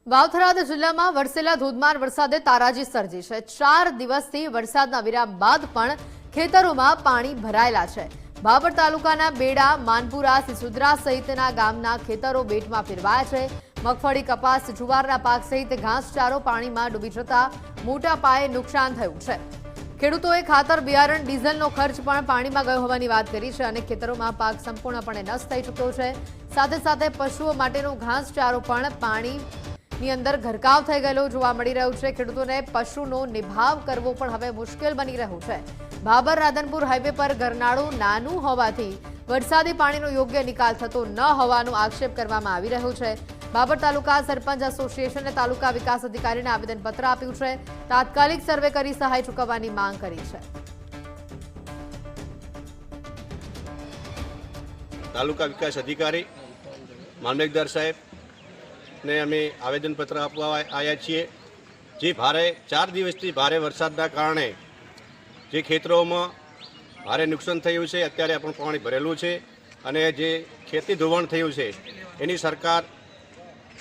વાવથરાદ જિલ્લામાં વરસેલા ધોધમાર વરસાદે તારાજી સર્જી છે। 4 દિવસથી વરસાદના વિરામ બાદ પણ ખેતરોમાં પાણી ભરાયેલા છે। ભાભર તાલુકાના બેડા, માનપુરા, સિસુદ્રા સહિતના ગામના ખેતરો બેટમાં ફેરવાયા છે। મગફળી, કપાસ, જુવારના પાક સહિત ઘાસચારો પાણીમાં ડૂબી જતા મોટા પાયે નુકસાન થયું છે। ખેડૂતોએ ખાતર, બિયારણ, ડીઝલનો ખર્ચ પણ પાણીમાં ગયો હોવાની વાત કરી છે અને ખેતરોમાં પાક સંપૂર્ણપણે નષ્ટ થઈ ચૂક્યો છે। સાથે સાથે પશુઓ માટેનો ઘાસચારો પણ પાણીની અંદર ગરકાવ થઈ ગયેલો જોવા મળી રહ્યું છે। ખેડૂતોને પશુનો નિભાવ કરવો પણ હવે મુશ્કેલ બની રહ્યું છે। ભાભર રાધનપુર હાઈવે પર ગરનાળું નાનું હોવાથી વરસાદી પાણીનો યોગ્ય નિકાલ થતો ન હોવાનો આક્ષેપ કરવામાં આવી રહ્યો છે। ભાભર તાલુકા સરપંચ એસોસિએશને તાલુકા વિકાસ અધિકારીને આવેદનપત્ર આપ્યું છે। તાત્કાલિક સર્વે કરી સહાય ચૂકવવાની માંગ કરી છે। તાલુકા વિકાસ અધિકારી મામલતદાર સાહેબ ને અમે આવેદનપત્ર આપવા આવ્યા છીએ। જે 4 દિવસથી ભારે વરસાદના કારણે જે ખેતરોમાં ભારે નુકસાન થયું છે, અત્યારે પણ પાણી ભરેલું છે અને જે ખેતી ધોવાણ થયું છે એની સરકાર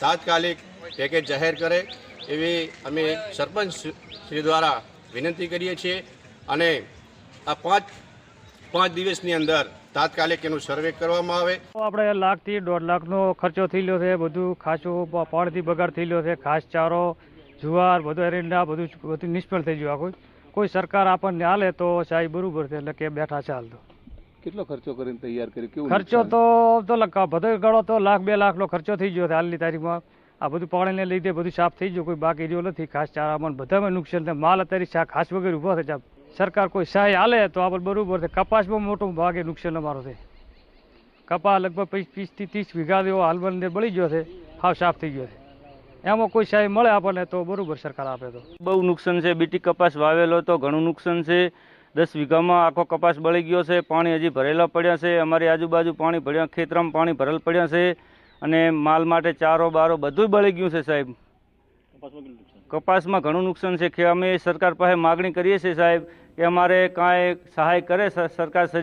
તાત્કાલિક પેકેજ જાહેર કરે એવી અમે સરપંચ શ્રી દ્વારા વિનંતી કરીએ છીએ અને આ પાંચ દિવસની અંદર તાત્કાલિક એનું સર્વે કરવામાં આવે। આપણે 1 લાખથી 1.5 લાખનો ખર્ચો થઈ ગયો છે। બધું ખાસું પાણીથી બગાડ થઈ ગયો છે। ઘાસચારો, જુવાર, બધું એરંડા બધું નિષ્ફળ થઈ ગયું। કોઈ સરકાર આપણને હાલે તો સાહેબ બરોબર છે, એટલે કે બેઠા છે હાલ તો। કેટલો ખર્ચો કરીને તૈયાર કરી? કેવું ખર્ચો તો બધો ગળો તો 1 લાખ 2 લાખનો ખર્ચો થઈ ગયો છે હાલની તારીખમાં। આ બધું પાણીને લીધે બધું સાફ થઈ ગયું, કોઈ બાકી રહ્યો નથી। ઘાસચારામાં બધામાં નુકસાન થાય। માલ અત્યારે ઘાસ વગેરે ઊભો છે। સરકાર કોઈ સહાય હાલે તો આપણે બરોબર છે। કપાસમાં મોટું ભાગે નુકસાન અમારો છે। કપાસ લગભગ 25 થી 30 વીઘા જેવો હાલમાં અંદર બળી ગયો છે, હાવ સાફ થઈ ગયો છે। એમાં કોઈ સહાય મળે આપણને તો બરોબર સરકાર આપે તો। બહુ નુકસાન છે। બીટી કપાસ વાવેલો તો ઘણું નુકસાન છે। 10 વીઘામાં આખો કપાસ બળી ગયો છે। પાણી હજી ભરેલા પડ્યા છે। અમારી આજુબાજુ પાણી ભર્યા, ખેતરમાં પાણી ભરેલ પડ્યા છે અને માલ માટે ચારો બારો બધું બળી ગયું છે સાહેબ। કપાસમાં ઘણું નુકસાન છે। અમે સરકાર પાસે માગણી કરીએ છીએ સાહેબ કે અમારે કાંઈ સહાય કરે સરકાર।